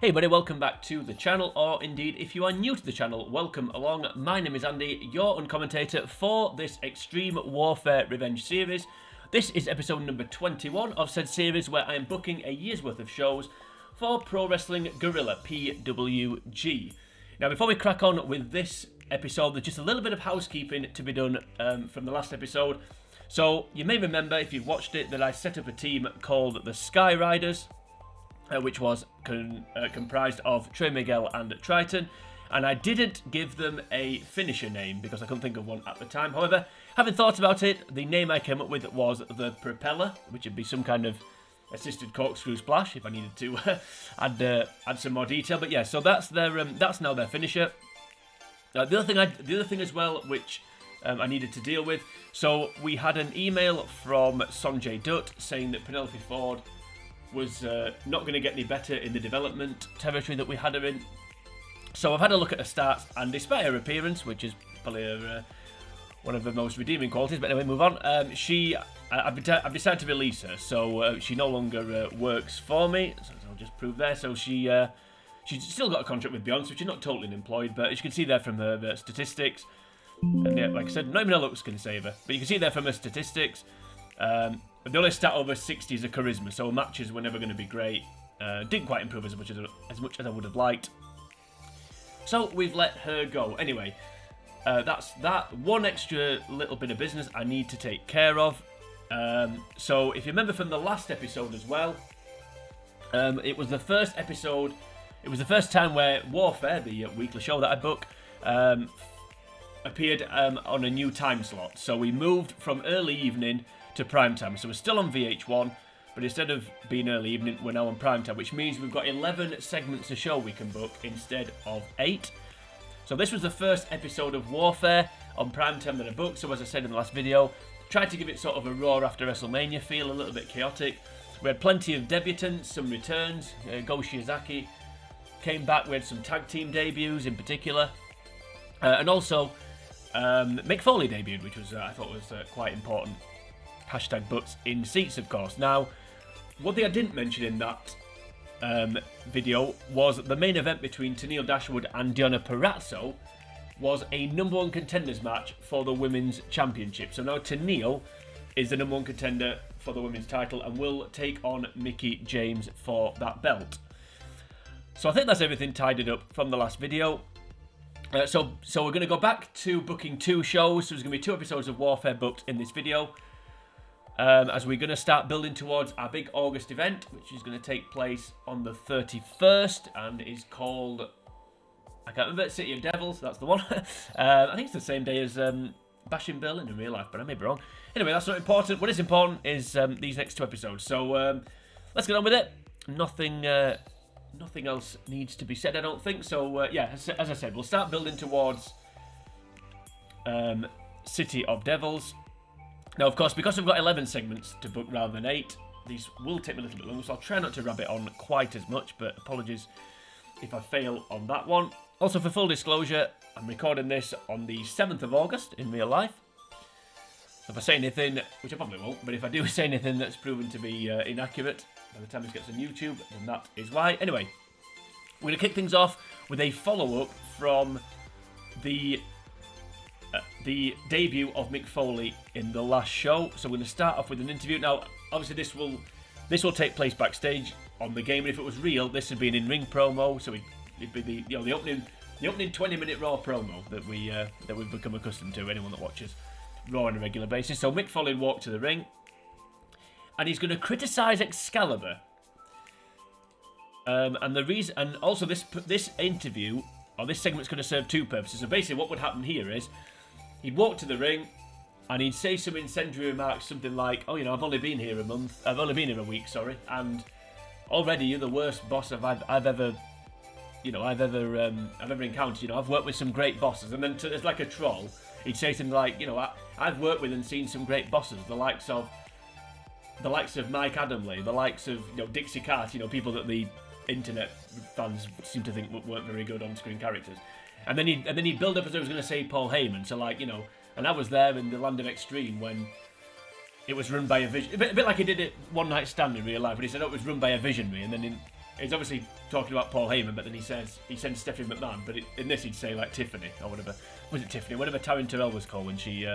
Hey buddy, welcome back to the channel, or indeed, if you are new to the channel, welcome along. My name is Andy, your uncommentator for this Extreme Warfare Revenge series. This is episode number 21 of said series, where I am booking a year's worth of shows for Pro Wrestling Guerrilla, PWG. Now, before we crack on with this episode, there's just a little bit of housekeeping to be done from the last episode. So, you may remember, if you've watched it, that I set up a team called the Sky Riders, which was comprised of Trey Miguel and Triton, and I didn't give them a finisher name because I couldn't think of one at the time. However, having thought about it, the name I came up with was the Propeller, which would be some kind of assisted corkscrew splash if I needed to add some more detail. But yeah, so that's now their finisher. The other thing as well, which I needed to deal with. So we had an email from Sonjay Dutt saying that Penelope Ford was not going to get any better in the development territory that we had her in. So I've had a look at her stats, and despite her appearance, which is probably one of her most redeeming qualities, but anyway, move on. I've decided to release her, so she no longer works for me. So I'll just prove there. So she's still got a contract with Beyonce, which is not totally unemployed, but as you can see there from her statistics, and yeah, like I said, not even her looks can save her, but you can see there from her statistics. The only stat over 60 is a charisma, so matches were never going to be great. Didn't quite improve as much as I would have liked. So we've let her go. Anyway, that's that one extra little bit of business I need to take care of. So if you remember from the last episode as well, it was the first episode. It was the first time where Warfare, the weekly show that I book, appeared on a new time slot. So we moved from early evening to prime time. So we're still on VH1, but instead of being early evening, we're now on prime time, which means we've got 11 segments of show we can book instead of 8. So this was the first episode of Warfare on prime time that I booked. So as I said in the last video, tried to give it sort of a Raw after WrestleMania feel, a little bit chaotic. We had plenty of debutants, some returns. Go Shiozaki came back. We had some tag team debuts in particular, and also Mick Foley debuted, which was I thought was quite important. Hashtag butts in seats, of course. Now, one thing I didn't mention in that video was the main event between Tenille Dashwood and Deonna Purrazzo was a number one contenders match for the Women's Championship. So now Tenille is the number one contender for the Women's title and will take on Mickie James for that belt. So I think that's everything tidied up from the last video. So we're going to go back to booking 2 shows. So there's going to be 2 episodes of Warfare booked in this video. As we're going to start building towards our big August event, which is going to take place on the 31st and is called, I can't remember, City of Devils, that's the one. I think it's the same day as Bash in Berlin in real life, but I may be wrong. Anyway, that's not important. What is important is these next 2 episodes. So let's get on with it. Nothing else needs to be said, I don't think. So yeah, as I said, we'll start building towards City of Devils. Now, of course, because we've got 11 segments to book rather than 8, these will take me a little bit longer, so I'll try not to rabbit on quite as much, but apologies if I fail on that one. Also, for full disclosure, I'm recording this on the 7th of August in real life. So if I say anything, which I probably won't, but if I do say anything that's proven to be inaccurate by the time this gets on YouTube, then that is why. Anyway, we're going to kick things off with a follow-up from the debut of Mick Foley in the last show. So we're going to start off with an interview. Now, obviously, this will take place backstage on the game, and if it was real, this would be an in-ring promo. So it'd be the opening 20-minute Raw promo that we've become accustomed to. Anyone that watches Raw on a regular basis. So Mick Foley walked to the ring, and he's going to criticise Excalibur. And the reason, and also this interview or this segment's going to serve 2 purposes. So basically, what would happen here is he'd walk to the ring and he'd say some incendiary remarks, something like, "Oh, I've only been here a week, sorry, and already you're the worst boss I've ever encountered. I've worked with some great bosses." And then it's like a troll. He'd say something like, "I've worked with and seen some great bosses, the likes of Mike Adamle, the likes of Dixie Carter, people that the internet fans seem to think weren't very good on-screen characters." And then he'd build up as I was going to say Paul Heyman. So and I was there in the Land of Extreme when it was run by a vision, a bit like he did it One Night Stand in real life, when he said, "Oh, it was run by a visionary," and then he's obviously talking about Paul Heyman, but then he sends Stephanie McMahon, but in this he'd say like Tiffany or whatever. Was it Tiffany? Whatever Taryn Terrell was called when she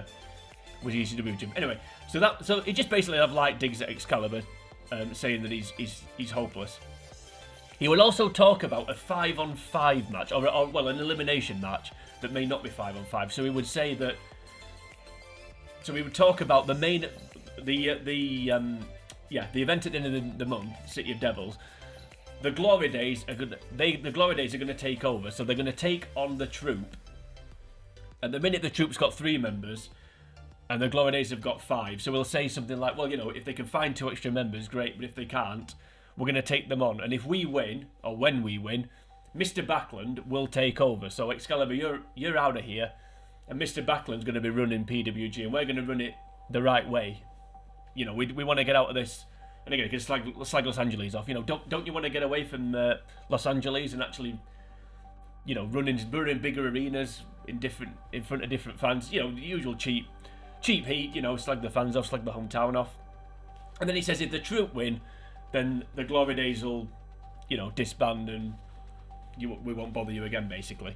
was ECW gym. Anyway, so he just basically have light digs at Excalibur, saying that he's hopeless. He will also talk about a 5-on-5 match, or an elimination match that may not be 5-on-5. So he would say that. So we would talk about the event at the end of the month, City of Devils. The Glory Days are going to take over, so they're going to take on the Troop. At the minute, the Troop's got 3 members, and the Glory Days have got 5. So we'll say something like, well, if they can find 2 extra members, great. But if they can't, we're going to take them on. And if we win, or when we win, Mr. Backlund will take over. So Excalibur, you're out of here. And Mr. Backlund's going to be running PWG, and we're going to run it the right way. We want to get out of this. And again, it's like Los Angeles off. Don't you want to get away from Los Angeles and actually, running bigger arenas in front of different fans? The usual cheap heat. Slag the fans off, slag the hometown off. And then he says if the Troop win, then the Glory Days will, disband and we won't bother you again, basically.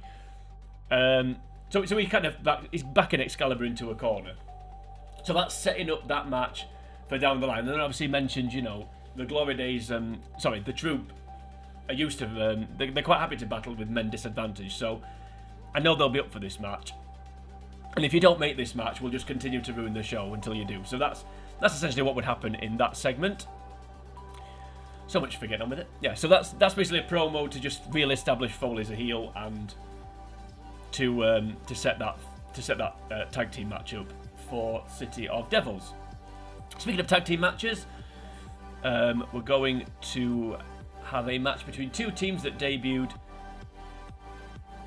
So he kind of he's backing Excalibur into a corner. So that's setting up that match for down the line. And then obviously mentioned, the Glory Days, the Troop are used to, they're quite happy to battle with men disadvantaged. So I know they'll be up for this match. And if you don't make this match, we'll just continue to ruin the show until you do. So that's essentially what would happen in that segment. So much for getting on with it. Yeah, so that's basically a promo to just re-establish Foley as a heel and to set that tag team match up for City of Devils. Speaking of tag team matches, we're going to have a match between 2 teams that debuted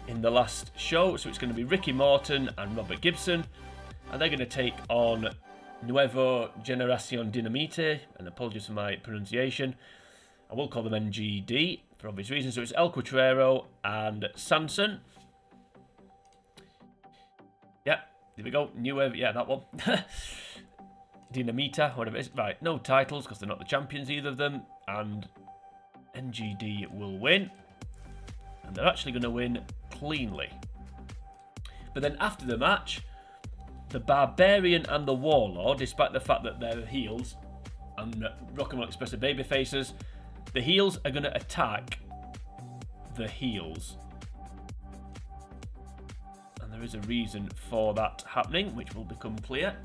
in the last show. So it's going to be Ricky Morton and Robert Gibson, and they're going to take on Nuevo Generacion Dinamite, and apologies for my pronunciation. I will call them NGD for obvious reasons. So it's El Cutrero and Sanson. Yeah, there we go. That one. Dinamita, whatever it is. Right, no titles because they're not the champions, either of them. And NGD will win. And they're actually going to win cleanly. But then after the match, the Barbarian and the Warlord, despite the fact that they're heels and Rock and Roll Express are baby faces, the heels are going to attack the heels. And there is a reason for that happening, which will become clear.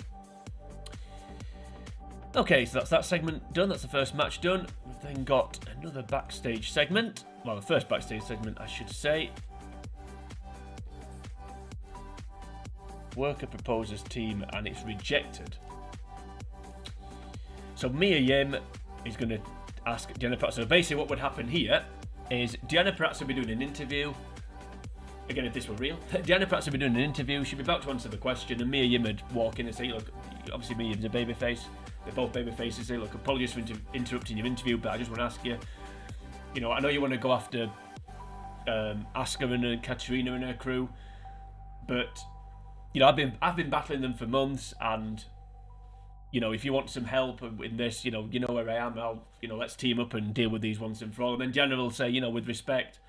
Okay, so that's that segment done. That's the first match done. We've then got another backstage segment. Well, the first backstage segment, I should say. Worker proposes team and it's rejected. So Mia Yim is going to ask Deanna Pratt. So basically what would happen here is Deanna Pratt will be doing an interview. Again, if this were real, Deanna Pratt will be doing an interview. She'll be about to answer the question, and Mia Yim would walk in and say, look, obviously Mia Yim's a babyface. They're both babyfaces. Say, look, apologies for interrupting your interview, but I just want to ask you, I know you want to go after Asuka and Katrina and her crew, but I've been battling them for months, and if you want some help in this, you know where I am. Let's team up and deal with these once and for all. And then General will say, with respect,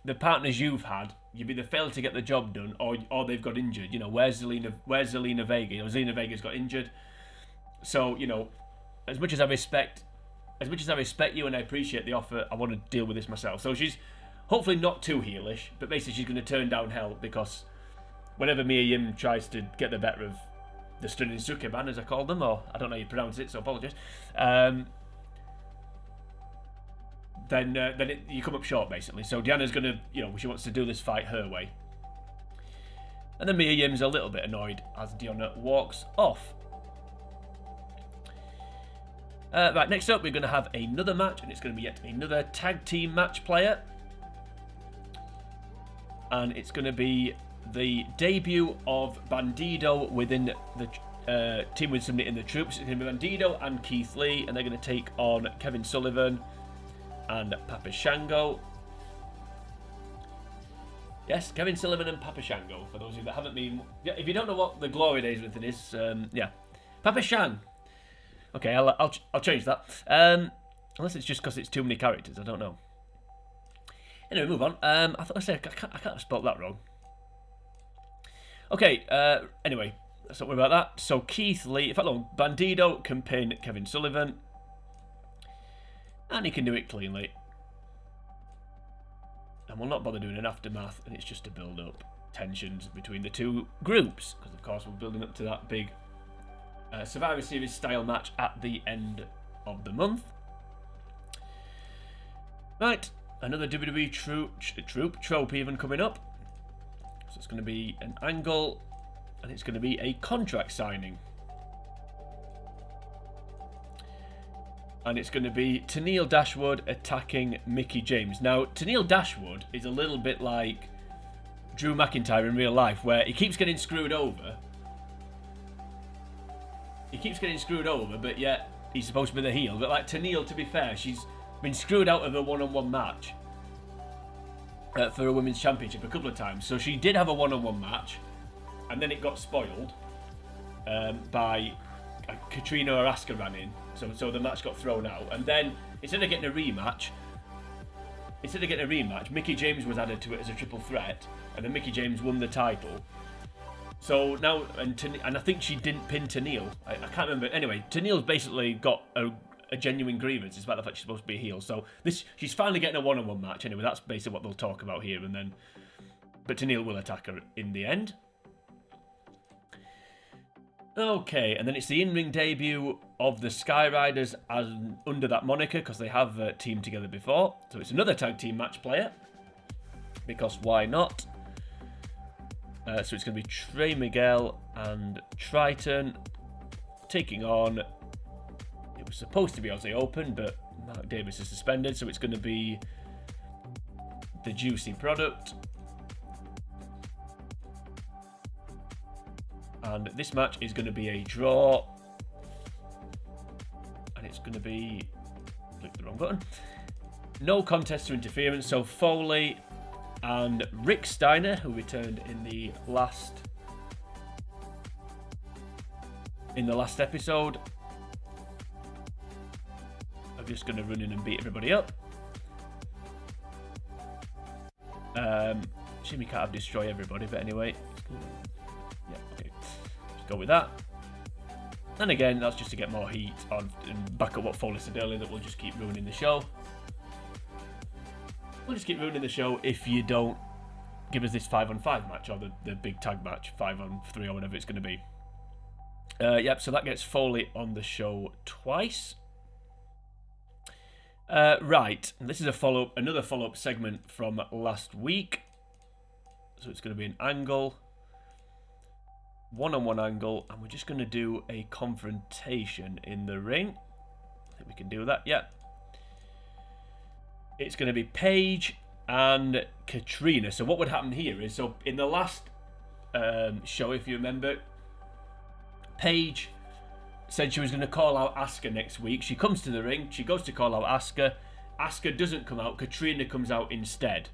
the partners you've had, you've either failed to get the job done or they've got injured. Where's Zelina Vega? Zelina Vega's got injured. So, as much as I respect you and I appreciate the offer, I want to deal with this myself. So she's hopefully not too heelish, but basically she's going to turn down help because whenever Mia Yim tries to get the better of the Stunning Sukeban, as I call them, or I don't know how you pronounce it, so apologies, then you come up short, basically. So Deanna's going to, she wants to do this fight her way. And then Mia Yim's a little bit annoyed as Deanna walks off. Right, next up we're going to have another match, and it's going to be yet another tag team match player. And it's going to be the debut of Bandido within the team with somebody in the troops. It's going to be Bandido and Keith Lee, and they're going to take on Kevin Sullivan and Papa Shango. Yes, Kevin Sullivan and Papa Shango, for those of you that haven't been... Yeah, if you don't know what the Glory Days with it is, yeah. Papa Shang. Okay, I'll change that. Unless it's just because it's too many characters, I don't know. Anyway, move on. I thought I said I can't have spelled that wrong. Okay, anyway, let's not worry about that. So Keith Lee, in fact, no, Bandido can pin Kevin Sullivan. And he can do it cleanly. And we'll not bother doing an aftermath, and it's just to build up tensions between the two groups. Because, of course, we're building up to that big Survivor Series style match at the end of the month. Right, another WWE trope even coming up. So it's going to be an angle, and it's going to be a contract signing. And it's going to be Tennille Dashwood attacking Mickie James. Now, Tennille Dashwood is a little bit like Drew McIntyre in real life, where he keeps getting screwed over. He keeps getting screwed over, but yet he's supposed to be the heel. But like Tennille, to be fair, she's been screwed out of a one-on-one match for a women's championship a couple of times. So she did have a one-on-one match, and then it got spoiled by Katrina or Asuka ran in. So the match got thrown out, and then instead of getting a rematch, Mickie James was added to it as a triple threat, and then Mickie James won the title. So now, and I think she didn't pin Tennille. I can't remember. Anyway, Tennille's basically got a genuine grievance despite the fact she's supposed to be a heel. So she's finally getting a one-on-one match. Anyway, that's basically what they'll talk about here, and then, but Tennille will attack her in the end. Okay, and then it's the in-ring debut of the Skyriders as under that moniker, because they have teamed together before. So it's another tag team match player, because why not? So it's going to be Trey Miguel and Triton taking on, it was supposed to be Aussie Open, but Mark Davis is suspended, so it's going to be the Juicy Product. And this match is going to be a draw. And it's going to be... click the wrong button. No contest or interference. So Foley and Rick Steiner, who returned in the last episode, are just going to run in and beat everybody up. Jimmy can't have destroy everybody, but anyway. Yeah, okay. Just go with that. And again, that's just to get more heat on and back up what Foley said earlier, that we'll just keep ruining the show. We'll just keep ruining the show if you don't give us this 5-on-5 match, or the big tag match, 5-on-3 or whatever it's going to be. Yep, so that gets Foley on the show twice. Right, this is another follow-up segment from last week. So it's going to be an angle, one-on-one angle, and we're just going to do a confrontation in the ring. I think we can do that, yeah. It's going to be Paige and Katrina. So what would happen here is, so in the last show, if you remember, Paige said she was going to call out Asuka next week. She comes to the ring, she goes to call out Asuka. Asuka doesn't come out, Katrina comes out instead.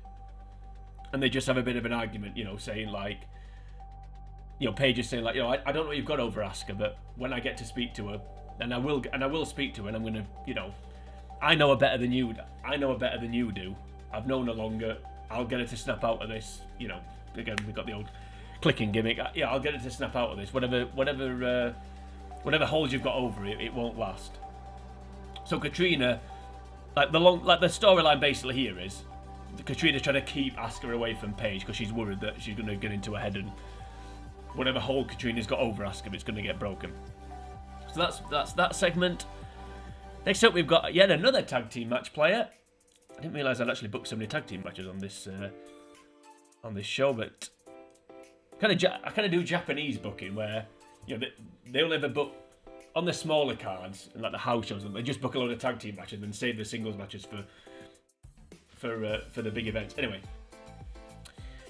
And they just have a bit of an argument, saying like, Paige is saying like, I don't know what you've got over Asuka, but when I get to speak to her, and I will speak to her, and I'm going to, I know her better than you. I know her better than you do. I've known her longer. I'll get her to snap out of this. Again, we've got the old clicking gimmick. Yeah, I'll get her to snap out of this. Whatever holes you've got over it, it won't last. So Katrina, like the storyline basically here is Katrina's trying to keep Asuka away from Paige because she's worried that she's going to get into her head, and whatever hole Katrina's got over Asuka, it's going to get broken. So that's that segment. Next up, we've got yet another tag team match player. I didn't realise I'd actually booked so many tag team matches on this show, but I kind of do Japanese booking where they only ever book on the smaller cards and like the house shows, they just book a load of tag team matches and save the singles matches for the big events. Anyway,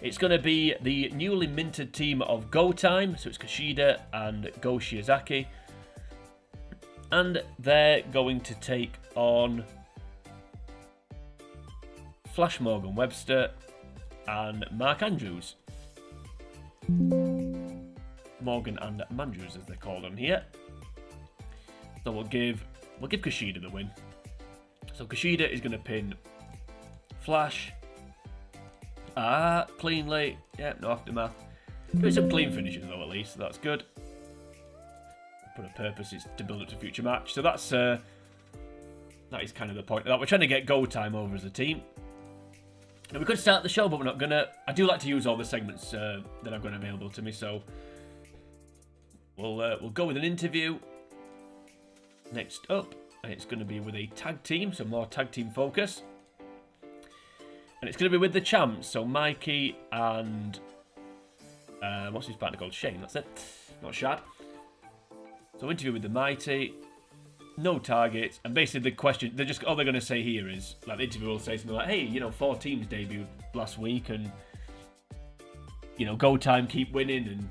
it's going to be the newly minted team of Go Time, so it's Kushida and Go Shiozaki. And they're going to take on Flash Morgan Webster and Mark Andrews. Morgan and Mandrews, as they're called on here. So we'll give Kushida the win. So Kushida is going to pin Flash. Cleanly. Yeah, no aftermath. Doing some clean finishes though, at least. So that's good. For a purpose, is to build up to future match. So that's that is kind of the point of that. We're trying to get go time over as a team. And we could start the show, but we're not gonna. I do like to use all the segments that I've got available to me. So we'll go with an interview next up, and it's going to be with a tag team, so more tag team focus. And it's going to be with the champs, so Mikey and what's his partner called? Shane. That's it, not Shad. So interview with the Mighty, no targets, and basically the question they're just all they're going to say here is like the interview will say something like, "Hey, 4 teams debuted last week, and go time, keep winning, and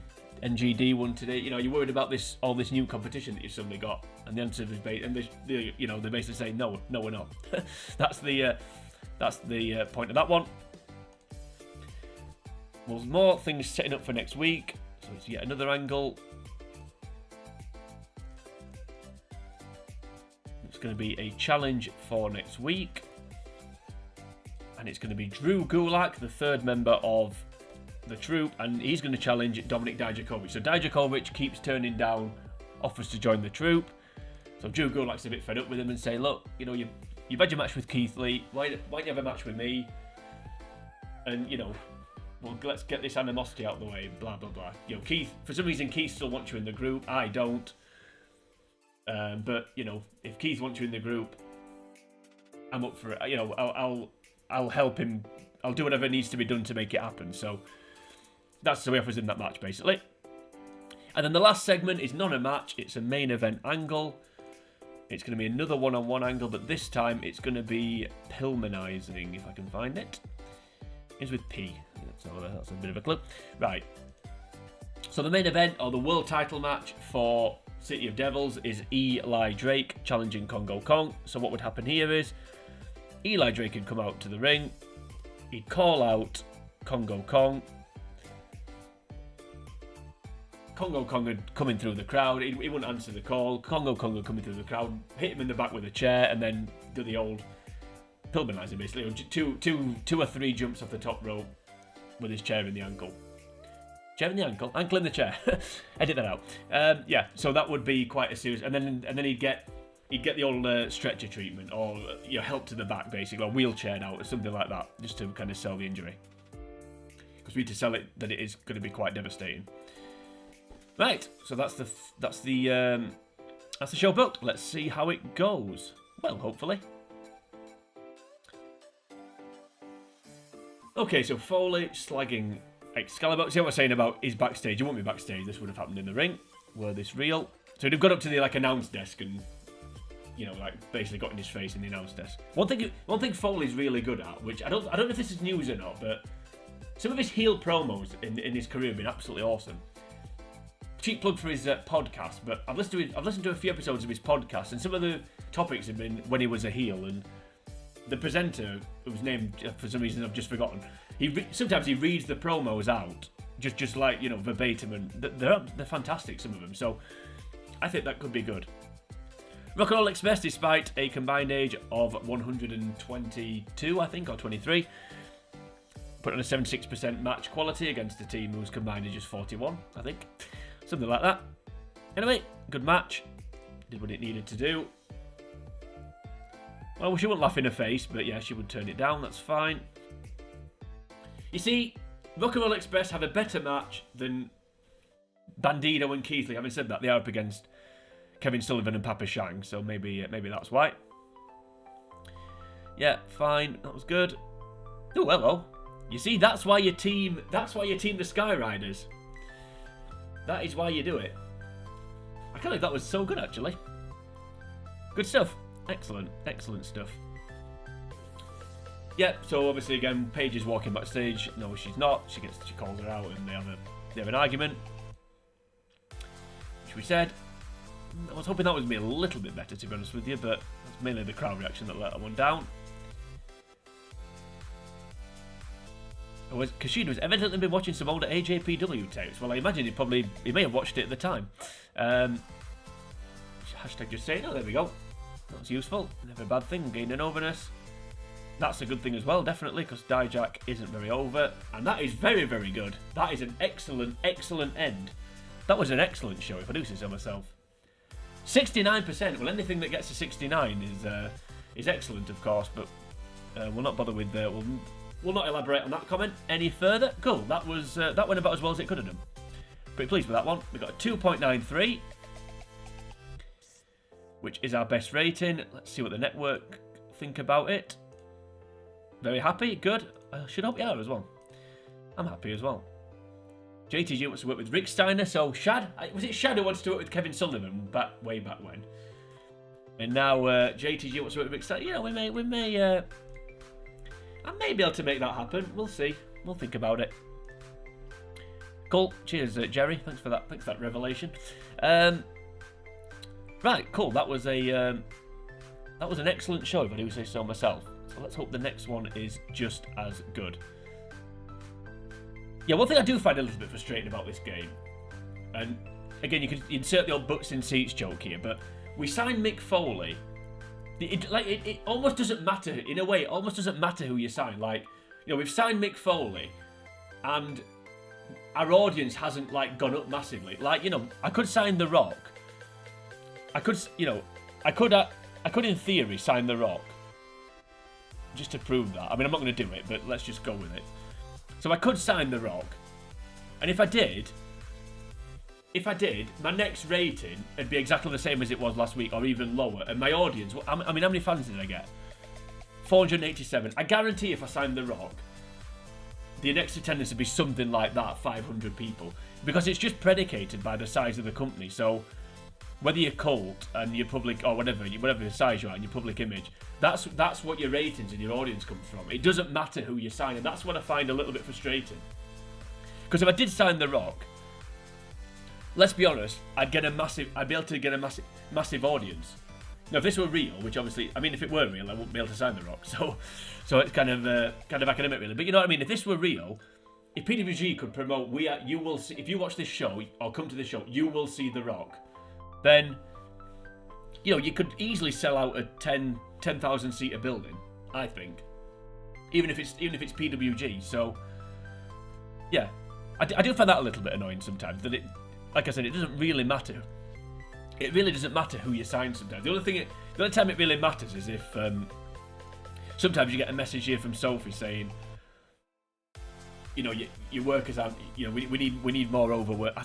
NGD won today. You're worried about all this new competition that you've suddenly got." And the answer is, they basically say, "No, we're not." That's the point of that one. There's more things setting up for next week, so it's yet another angle. It's going to be a challenge for next week, and it's going to be Drew Gulak, the third member of the troupe, and he's going to challenge Dominik Dijakovic. So Dijakovic keeps turning down offers to join the troupe, so Drew Gulak's a bit fed up with him and saying, "Look, you've had your match with Keith Lee, why don't you have a match with me, and well, let's get this animosity out of the way, blah blah blah." Keith, for some reason Keith still wants you in the group, I don't, but if Keith wants you in the group, I'm up for it. I'll help him, I'll do whatever needs to be done to make it happen. So that's the way offers in that match, basically. And then the last segment is not a match, it's a main event angle. It's going to be another one-on-one angle, but this time it's going to be Pillmanizing, if I can find it. It's with P, so that's a bit of a clue. Right. So the main event, or the world title match for City of Devils, is Eli Drake challenging Kongo Kong. So what would happen here is Eli Drake would come out to the ring, he'd call out Kongo Kong. Kongo Kong would come in through the crowd, he wouldn't answer the call. Kongo Kong would come in through the crowd, hit him in the back with a chair, and then do the old Pillmanizing, basically. Two or three jumps off the top rope with his chair in the ankle. Chair in the ankle? Ankle in the chair. Edit that out. Yeah, so that would be quite a serious... And then he'd get the old stretcher treatment, or help to the back, basically, or wheelchaired out, or something like that, just to kind of sell the injury. Because we need to sell it that it is going to be quite devastating. Right, so that's the show booked. Let's see how it goes. Well, hopefully. Okay, so Foley slagging Excalibur. See what I was saying about his backstage? It won't be backstage. This would have happened in the ring. Were this real? So he'd have got up to the announce desk and basically got in his face in the announce desk. One thing Foley's really good at, which I don't know if this is news or not, but some of his heel promos in his career have been absolutely awesome. Cheap plug for his podcast, but I've listened to a few episodes of his podcast, and some of the topics have been when he was a heel, and the presenter, whose name for some reason I've just forgotten, sometimes he reads the promos out just verbatim, and they're fantastic, some of them. So I think that could be good. Rock and Roll Express, despite a combined age of 122, I think, or 23, put on a 76% match quality against a team whose combined age is 41, I think. Something like that. Anyway, good match. Did what it needed to do. Well, she wouldn't laugh in her face, but yeah, she would turn it down. That's fine. You see, Rock and Roll Express have a better match than Bandido and Keith Lee. Having said that, they are up against Kevin Sullivan and Papa Shang, so maybe that's why. Yeah, fine. That was good. Oh, hello. You see, that's why you team the Skyriders. That is why you do it. I feel like that was so good, actually. Good stuff. Excellent stuff. Yeah, so obviously again, Paige is walking backstage. No, she's not. She calls her out, and they have an argument, which we said. I was hoping that would be a little bit better, to be honest with you, but it's mainly the crowd reaction that let that one down. Kushida has evidently been watching some older AJPW tapes. Well, I imagine he may have watched it at the time. Hashtag just saying, oh, there we go. That's useful. Never a bad thing. Gaining overness. That's a good thing as well, definitely, because Dijak isn't very over. And that is very, very good. That is an excellent, excellent end. That was an excellent show, if I do say so myself. 69%. Well, anything that gets to 69 is excellent, of course, but we'll not bother with... We'll not elaborate on that comment any further. Cool. That went about as well as it could have done. Pretty pleased with that one. We got a 2.93, which is our best rating. Let's see what the network think about it. Very happy. Good. I should hope you are as well. I'm happy as well. JTG wants to work with Rick Steiner, so Shad... Was it Shad who wants to work with Kevin Sullivan way back when? And now JTG wants to work with Rick Steiner. You know, I may be able to make that happen. We'll see. We'll think about it. Cool. Cheers, Jerry. Thanks for that. Thanks for that revelation. Right. Cool. That was an excellent show, if I do say so myself. So let's hope the next one is just as good. Yeah, one thing I do find a little bit frustrating about this game, and again, you can insert the old butts in seats joke here, but we signed Mick Foley. It almost doesn't matter, in a way, it almost doesn't matter who you sign. Like, you know, we've signed Mick Foley, and our audience hasn't, like, gone up massively. Like, you know, I could sign The Rock. I could in theory sign The Rock. Just to prove that. I mean, I'm not going to do it, but let's just go with it. So I could sign The Rock. And if I did, my next rating would be exactly the same as it was last week, or even lower. And my audience, I mean, how many fans did I get? 487. I guarantee if I signed The Rock, the next attendance would be something like that, 500 people. Because it's just predicated by the size of the company. So whether you're cult and your public, or whatever size you are and your public image, that's what your ratings and your audience comes from. It doesn't matter who you sign, and that's what I find a little bit frustrating. Because if I did sign The Rock, let's be honest, I'd be able to get a massive audience. Now, if this were real, which obviously, I mean, if it were real, I wouldn't be able to sign The Rock. So it's kind of academic, really. But you know what I mean? If this were real, if PWG could promote, you will see, if you watch this show or come to this show, you will see The Rock. Then, you know, you could easily sell out a 10,000 seater building, I think. Even if it's PWG. So, yeah, I do find that a little bit annoying sometimes. That like I said, it doesn't really matter. It really doesn't matter who you sign sometimes. The only time it really matters is if sometimes you get a message here from Sophie saying, you know, your workers aren't, you know, we need more overwork,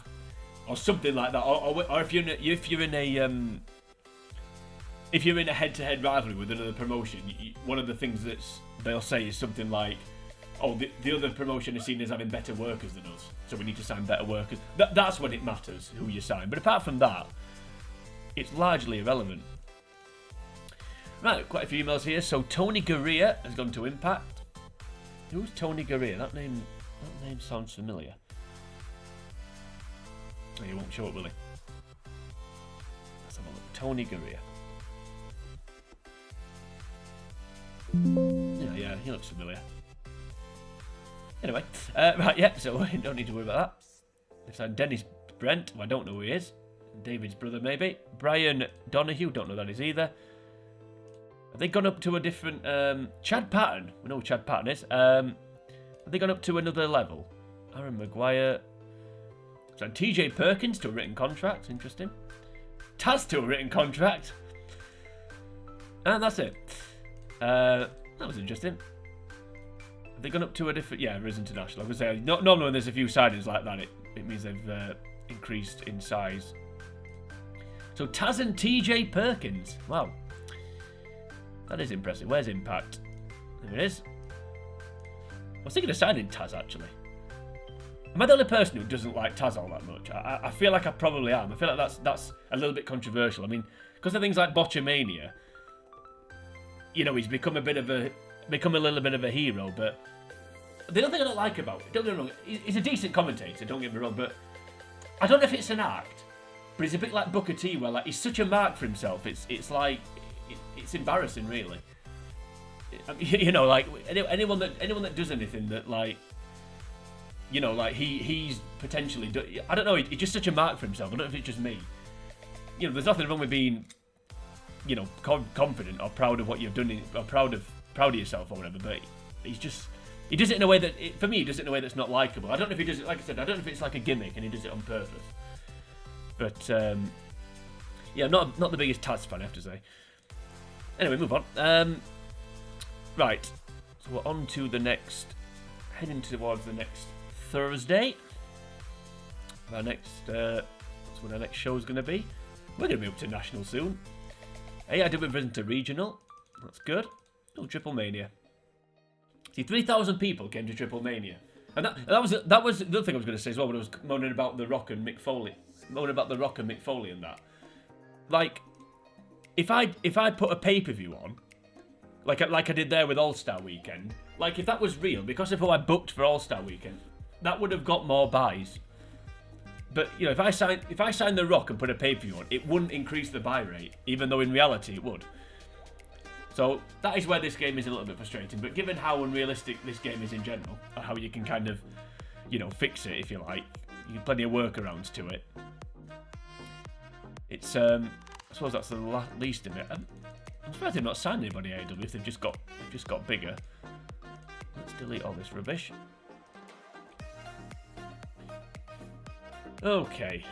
or something like that, or if you're in a head-to-head rivalry with another promotion, one of the things that they'll say is something like, oh, the other promotion is seen as having better workers than us, so we need to sign better workers. That's when it matters who you sign. But apart from that, it's largely irrelevant. Right, quite a few emails here. So Tony Gurria has gone to Impact. Who's Tony Gurria? That name sounds familiar. Oh, he won't show up, will he? Let's have a look. Tony Gurria. Yeah, he looks familiar. Anyway, right, yeah, so we don't need to worry about that. Next time, Dennis Brent, who I don't know who he is. David's brother, maybe. Brian Donahue, don't know who that is either. Have they gone up to a different... Chad Patton, we know who Chad Patton is. Have they gone up to another level? Aaron Maguire. So TJ Perkins to a written contract, interesting. Taz to a written contract. And that's it. That was interesting. Have they gone up to a different... Yeah, Riz International. I was going to say, normally when there's a few signings like that, it means they've increased in size. So Taz and TJ Perkins. Wow. That is impressive. Where's Impact? There it is. I was thinking of signing Taz, actually. Am I the only person who doesn't like Taz all that much? I feel like I probably am. I feel like that's a little bit controversial. I mean, because of things like Botchamania, you know, he's become a little bit of a hero, but the other thing I don't like about it, don't get me wrong, he's a decent commentator, don't get me wrong, but I don't know if it's an act, but he's a bit like Booker T, where like he's such a mark for himself. It's like it's embarrassing, really. You know, like anyone that does anything that, like, you know, like he's potentially I don't know, he's just such a mark for himself. I don't know if it's just me. You know, there's nothing wrong with being you know, confident or proud of what you've done, or proud of yourself or whatever. But he does it in a way that, for me, he does it in a way that's not likable. I don't know if he does it, like I said, I don't know if it's like a gimmick and he does it on purpose. But yeah, I'm not the biggest Taz fan, I have to say. Anyway, move on. Right, so we're on to the next, heading towards the next Thursday. Our next, that's when our next show is going to be. We're going to be up to National soon. Hey, I did with risen to Regional. That's good. Oh, Triple Mania. See, 3,000 people came to Triple Mania. And that was the other thing I was going to say as well, when I was moaning about The Rock and Mick Foley. And that. Like, if I put a pay-per-view on, like I did there with All-Star Weekend, like if that was real, because of who I booked for All-Star Weekend, that would have got more buys. But, you know, if I signed The Rock and put a pay-per-view on, it wouldn't increase the buy rate, even though in reality it would. So that is where this game is a little bit frustrating. But given how unrealistic this game is in general, or how you can kind of, you know, fix it if you like, you have plenty of workarounds to it. It's I suppose that's the least of it. I'm surprised they've not signed anybody AEW if they've just got bigger. Let's delete all this rubbish. Okay.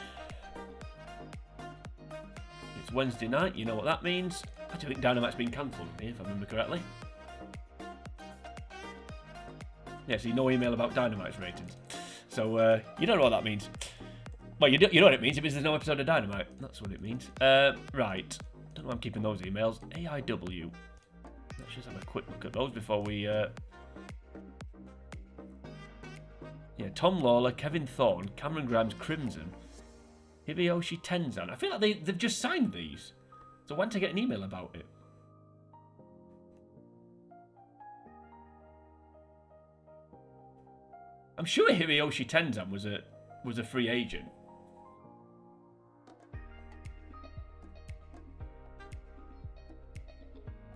It's Wednesday night, you know what that means. I do think Dynamite's been cancelled, if I remember correctly. Yeah, see, no email about Dynamite's ratings. So, you don't know what that means. Well, you know what it means. It means there's no episode of Dynamite. That's what it means. Right. Don't know why I'm keeping those emails. AIW. Let's just have a quick look at those before we... Yeah, Tom Lawler, Kevin Thorne, Cameron Grimes, Crimson, Hideyoshi Tenzan. I feel like they've just signed these. So I went to get an email about it. I'm sure Hideyoshi Tenzan was a free agent.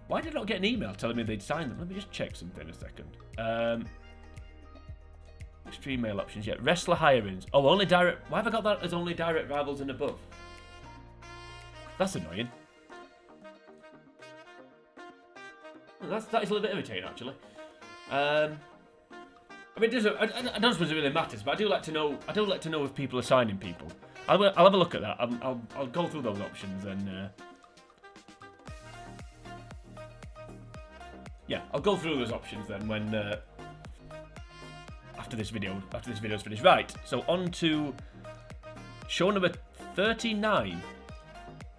Why did I not get an email telling me they'd signed them? Let me just check something a second. Extreme mail options, yeah. Wrestler hirings. Oh, only direct. Why have I got that as only direct rivals and above? That's annoying. That is a little bit irritating, actually. I mean, I don't suppose it really matters, but I do like to know. I do like to know if people are signing people. I'll have a look at that. I'll go through those options and. Yeah, I'll go through those options then when. After this video's finished. Right, so on to show number 39.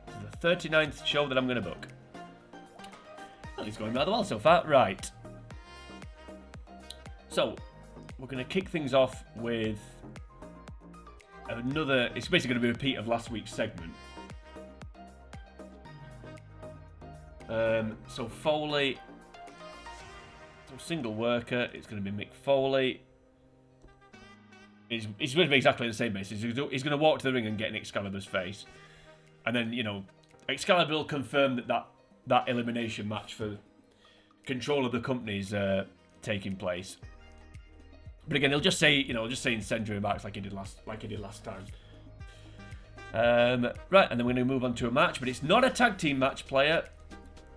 The 39th show that I'm going to book. Well, it's going rather well so far. Right. So, we're going to kick things off with another... It's basically going to be a repeat of last week's segment. So, Foley... So, single worker. It's going to be Mick Foley. He's going to be exactly the same basis. He's going to walk to the ring and get in Excalibur's face. And then, you know, Excalibur will confirm that elimination match for control of the company's taking place. But again, he'll just say, you know, incendiary remarks like he did last time. Right, and then we're going to move on to a match, but it's not a tag team match, player.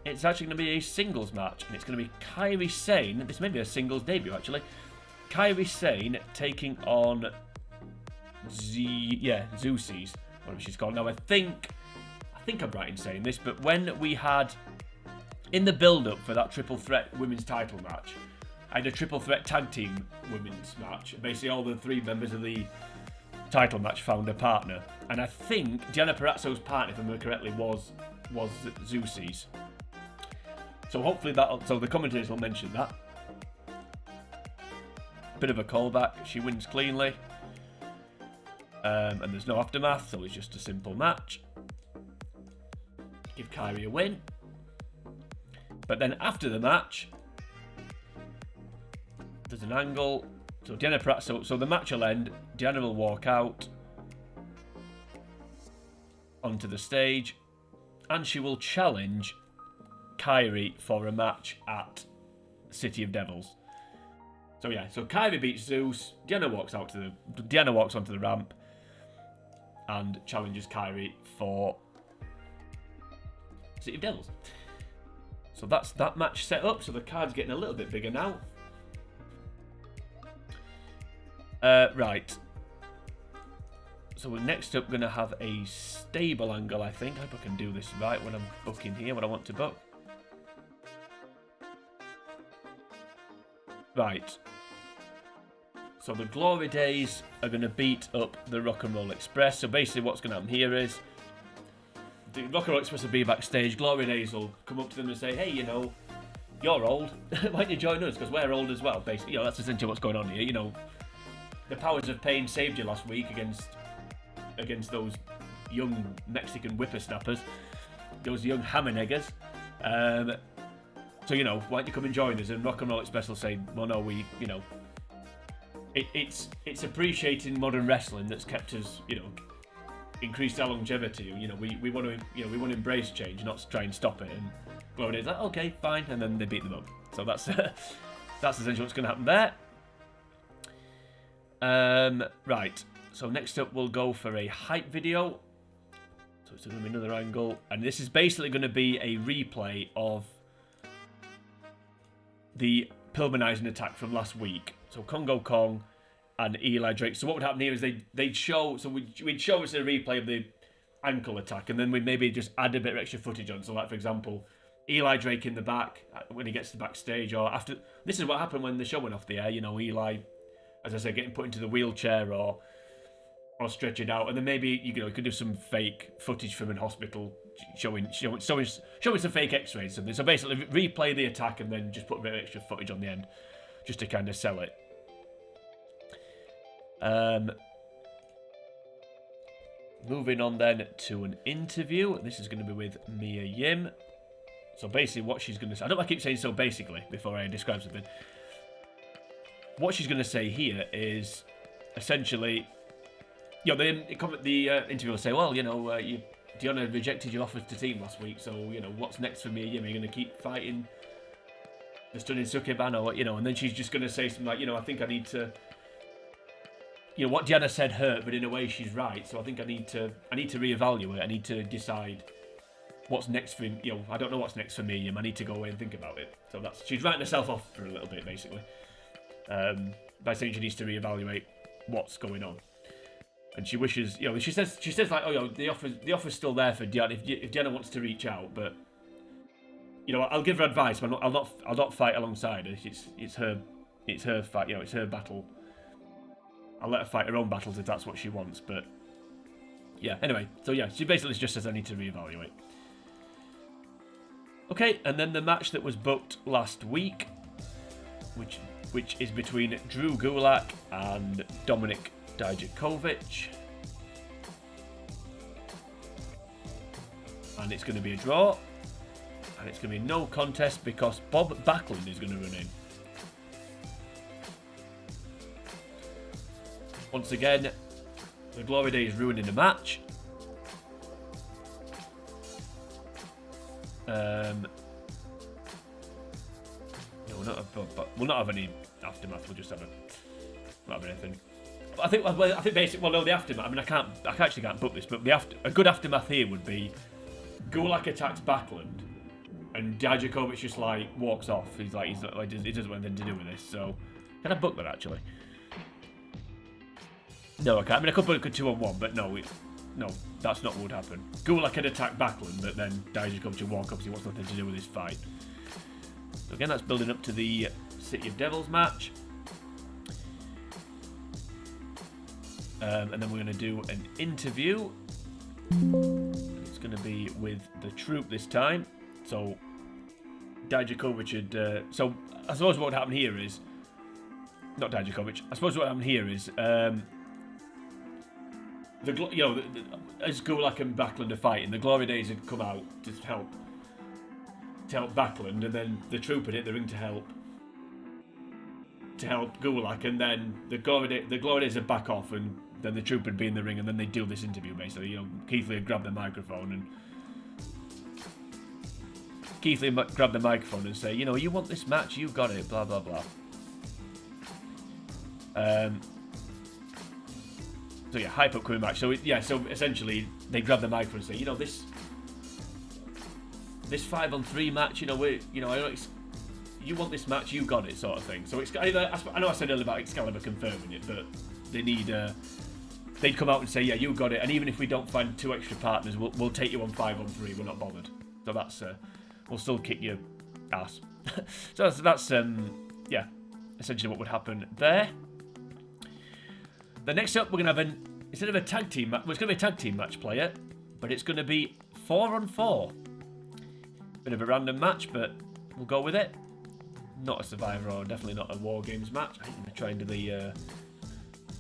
It's actually going to be a singles match, and it's going to be Kairi Sane. This may be a singles debut, actually. Kairi Sane taking on Zeus's, whatever she's called. Now, I think I'm right in saying this, but when we had, in the build-up for that triple threat women's title match, I had a triple threat tag team women's match. Basically, all the three members of the title match found a partner. And I think Gianna Perazzo's partner, if I remember correctly, was Zeus's. So hopefully so the commentators will mention that. Bit of a callback. She wins cleanly. And there's no aftermath, so it's just a simple match. Give Kairi a win. But then after the match, there's an angle. So Gianna Perazzo. So the match will end. Gianna will walk out onto the stage, and she will challenge Kairi for a match at City of Devils. So yeah, so Kairi beats Zeus. Gianna walks onto the ramp and challenges Kairi for City of Devils. So that's that match set up. So the card's getting a little bit bigger now. Right. So we're next up going to have a stable angle, I think. I hope I can do this right when I'm booking here, what I want to book. Right. So the Glory Days are going to beat up the Rock and Roll Express. So basically what's going to happen here is the Rock and Roll Express will be backstage. Glory Days will come up to them and say, hey, you know, you're old. Why don't you join us? Because we're old as well. Basically, you know, that's essentially what's going on here. You know, the powers of pain saved you last week against those young Mexican whippersnappers, those young hammerneggers. So, you know, why don't you come and join us? And Rock and Roll Express will say, well, no, we, you know, it's appreciating modern wrestling that's kept us, you know, increased our longevity. You know, we want to, you know, we want to embrace change, not try and stop it. And Glory Days like, okay, fine, and then they beat them up. So that's that's essentially what's going to happen there. Right. So next up, we'll go for a hype video. So it's going to be another angle, and this is basically going to be a replay of the Pillmanizing attack from last week. So Kongo Kong and Eli Drake. So what would happen here is they'd show. So we'd show us a replay of the ankle attack, and then we'd maybe just add a bit of extra footage on. So like for example, Eli Drake in the back when he gets to the backstage, or after. This is what happened when the show went off the air. You know, Eli, as I said, getting put into the wheelchair or stretched out, and then maybe you could do some fake footage from an hospital showing some fake X-rays, something. So basically, replay the attack and then just put a bit of extra footage on the end, just to kind of sell it. Moving on then to an interview. This is going to be with Mia Yim. So basically, what she's going to say. I don't want to keep saying so basically before I describe something. What she's going to say here is essentially. You know, the interview will say, well, you know, Deonna rejected your offers to team last week, so, you know, what's next for me? Are you going to keep fighting the stunning Sukeban or what, you know? And then she's just going to say something like, you know, I think I need to, you know, what Deonna said hurt, but in a way she's right. So I think I need to reevaluate. I need to decide what's next for, you know, I don't know what's next for me. I need to go away and think about it. So she's writing herself off for a little bit, basically, by saying she needs to reevaluate what's going on. And she wishes, you know, she says like, oh, you know, the offer's still there for Deonna if Deonna wants to reach out, but you know, I'll give her advice, but I'll not fight alongside her. It's her fight, you know, it's her battle. I'll let her fight her own battles if that's what she wants. But yeah, anyway, so yeah, she basically just says I need to reevaluate. Okay, and then the match that was booked last week, which is between Drew Gulak and Dominic Dijakovic, and it's going to be a draw, and it's going to be no contest because Bob Backlund is going to run in. Once again, the Glory Days ruining the match. No, we'll not have any aftermath. We'll just have not have anything. I think basically, well, no, the aftermath. I mean, I actually can't book this, but a good aftermath here would be Gulak attacks Backlund, and Dijakovic just like walks off. He doesn't want anything to do with this. So, can I book that actually? No, I can't. I mean, I could book a 2-on-1, but no, that's not what would happen. Gulak can attack Backlund, but then Dijakovic will walk up. So he wants nothing to do with this fight. So again, that's building up to the City of Devils match. And then we're going to do an interview. It's going to be with the troupe this time. So Dijakovic had. So I suppose what would happen here is, not Dijakovic. I suppose what would happen here is, as Gulak and Backlund are fighting, the Glory Days had come out to help Backlund, and then the troupe had hit the ring to help Gulak, and then the Glory Days would back off, and then the troupe would be in the ring, and then they'd do this interview basically. You know, Keith Lee would grab the microphone and say, you know, you want this match, you got it, blah blah blah. So yeah, hype upcoming match. So so essentially they grab the microphone and say, you know, this this 5-on-3 match, you know, I know you want this match, you got it, sort of thing. So I know I said earlier about Excalibur confirming it, but they need they'd come out and say, yeah, you got it, and even if we don't find 2 extra partners, we'll take you on 5-on-3. We're not bothered. So that's we'll still kick your ass. So that's yeah, essentially what would happen there. The next up, we're gonna have instead of a tag team match, well, it's gonna be a tag team match player, but it's gonna be 4-on-4. Bit of a random match, but we'll go with it. Not a Survivor, or definitely not a War Games match. I'm gonna try and do the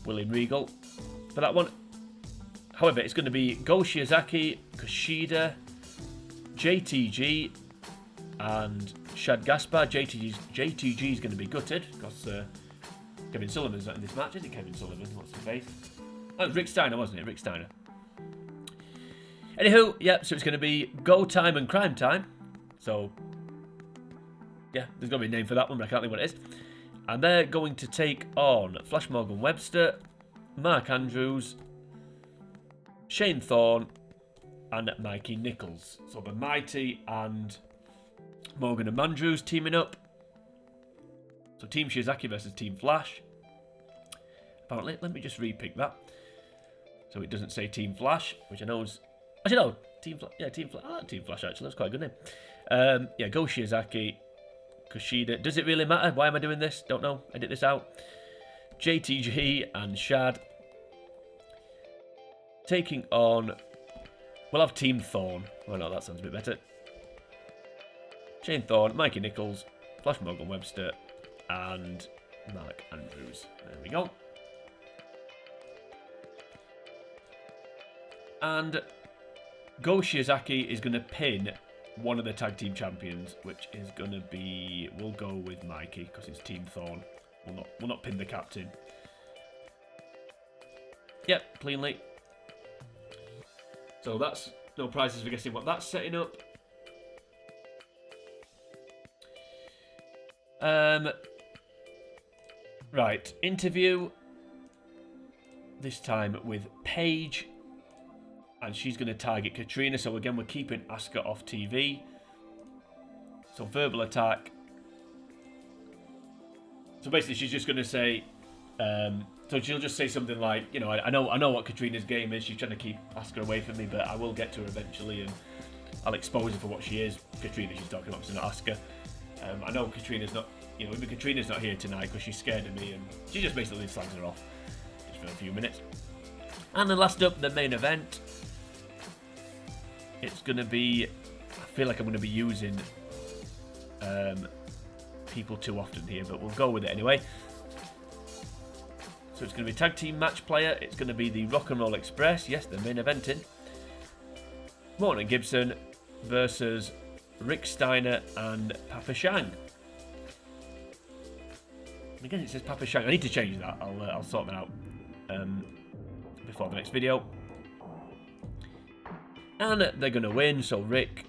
William Regal for that one. However, it's going to be Go Shiozaki, Kushida, JTG, and Shad Gaspar. JTG is going to be gutted because Kevin Sullivan's not in this match, is it? Kevin Sullivan, what's his face? Oh, it was Rick Steiner, wasn't it? Rick Steiner. Anywho, yeah, so it's going to be Go Time and Crime Time. So, yeah, there's going to be a name for that one, but I can't think what it is. And they're going to take on Flash Morgan Webster, Mark Andrews, Shane Thorne, and Mikey Nichols. So the Mighty and Morgan and Andrews teaming up. So Team Shiozaki versus Team Flash. Apparently, let me just repick that. So it doesn't say Team Flash, which I know is... Actually, no. Team Flash. Yeah, Team Flash. I like Team Flash, actually. That's quite a good name. Yeah, Go Shiozaki, Kushida. Does it really matter? Why am I doing this? Don't know. Edit this out. JTG and Shad. Taking on... We'll have Team Thorne. Well, no, that sounds a bit better. Shane Thorne, Mikey Nichols, Flash Morgan Webster, and Mark Andrews. There we go. And Go Shiozaki is going to pin one of the tag team champions, which is going to be... We'll go with Mikey, because it's Team Thorne. We'll not pin the captain. Yep, cleanly. So that's no prizes for guessing what that's setting up. Right, interview. This time with Paige. And she's going to target Katrina. So again, we're keeping Asuka off TV. So verbal attack. So basically, she's just going to say... so she'll just say something like, you know, I know what Katrina's game is. She's trying to keep Asuka away from me, but I will get to her eventually, and I'll expose her for what she is. Katrina, she's talking about, she's not Asuka. I know Katrina's not, you know, even Katrina's not here tonight because she's scared of me, and she just basically slags her off just for a few minutes. And then last up, the main event. It's going to be, I feel like I'm going to be using people too often here, but we'll go with it anyway. So it's going to be tag team match player. It's going to be the Rock and Roll Express. Yes, the main eventing. Morton and Gibson versus Rick Steiner and Papa Shang. Again, it says Papa Shang. I need to change that. I'll sort that out before the next video. And they're going to win. So Rick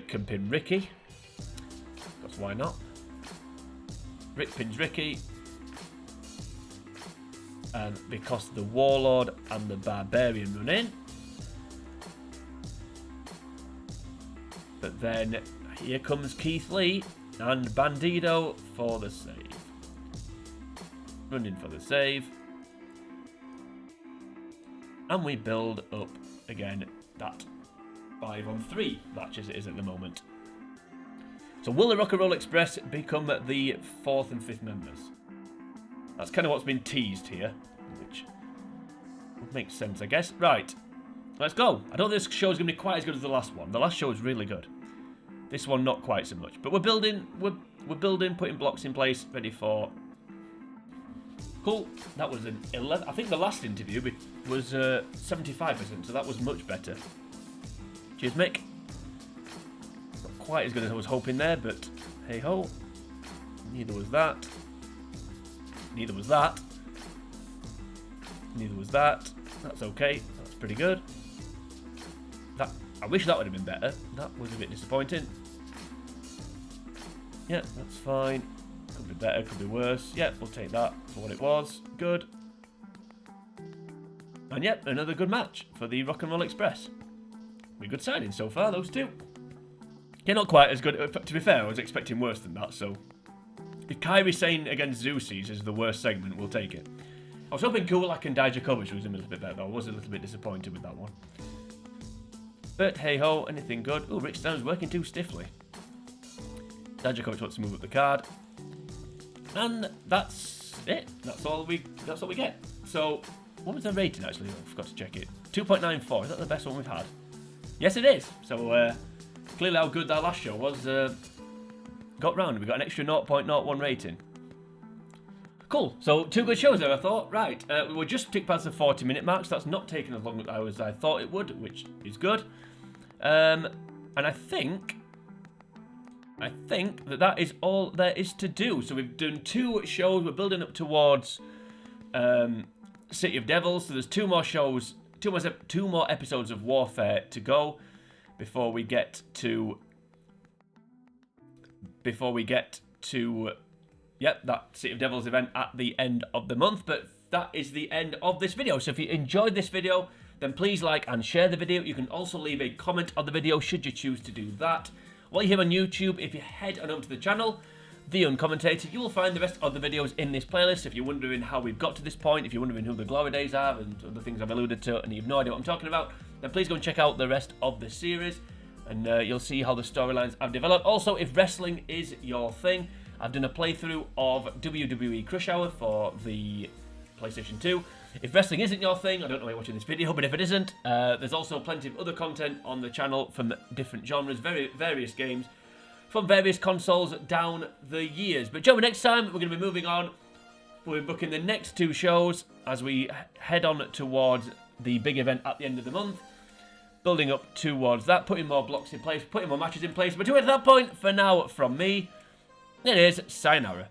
can pin Ricky. Because why not? Rick pins Ricky. And because the Warlord and the Barbarian run in. But then here comes Keith Lee and Bandido for the save. Running for the save. And we build up again that 5-on-3 match as it is at the moment. So will the Rock and Roll Express become the 4th and 5th members? That's kind of what's been teased here, which would make sense, I guess. Right, let's go. I don't think this show is going to be quite as good as the last one. The last show was really good. This one, not quite so much. But we're building, putting blocks in place, ready for... Cool. That was an 11. I think the last interview was 75%, so that was much better. Cheers, Mick. Not quite as good as I was hoping there, but hey-ho. Neither was that. Neither was that. Neither was that. That's okay. That's pretty good. I wish that would have been better. That was a bit disappointing. Yeah, that's fine. Could be better, could be worse. Yeah, we'll take that for what it was. Good. And yep, another good match for the Rock and Roll Express. Pretty good signing so far, those two. Yeah, not quite as good. To be fair, I was expecting worse than that, so... If Kairi Sane against Zeusis is the worst segment, we'll take it. I was hoping Kulak and Dijakovic was a little bit better, though. I was a little bit disappointed with that one. But hey-ho, anything good? Ooh, Rick Stearns working too stiffly. Dijakovic wants to move up the card. And that's it. That's all we get. So, what was the rating, actually? I forgot to check it. 2.94. Is that the best one we've had? Yes, it is. So, clearly how good that last show was got round. We got an extra 0.01 rating. Cool. So, 2 good shows there, I thought. Right. We were just ticked past the 40-minute mark, so that's not taking as long as I thought it would, which is good. And I think that is all there is to do. So we've done 2 shows. We're building up towards City of Devils. So there's 2 more shows, 2 more episodes of Warfare to go before we get to that City of Devils event at the end of the month. But that is the end of this video. So if you enjoyed this video, then please like and share the video. You can also leave a comment on the video should you choose to do that. While you're here on YouTube, if you head on over to the channel, The Uncommentator, you will find the rest of the videos in this playlist. If you're wondering how we've got to this point, if you're wondering who the Glory Days are and other things I've alluded to and you have no idea what I'm talking about, then please go and check out the rest of the series and you'll see how the storylines have developed. Also, if wrestling is your thing, I've done a playthrough of WWE Crush Hour for the PlayStation 2. If wrestling isn't your thing, I don't know why you're watching this video, but if it isn't, there's also plenty of other content on the channel from different genres, various games, from various consoles down the years. But join me next time, we're going to be moving on. We'll be booking the next 2 shows as we head on towards the big event at the end of the month. Building up towards that, putting more blocks in place, putting more matches in place. But to it at that point, for now, from me, it is sayonara.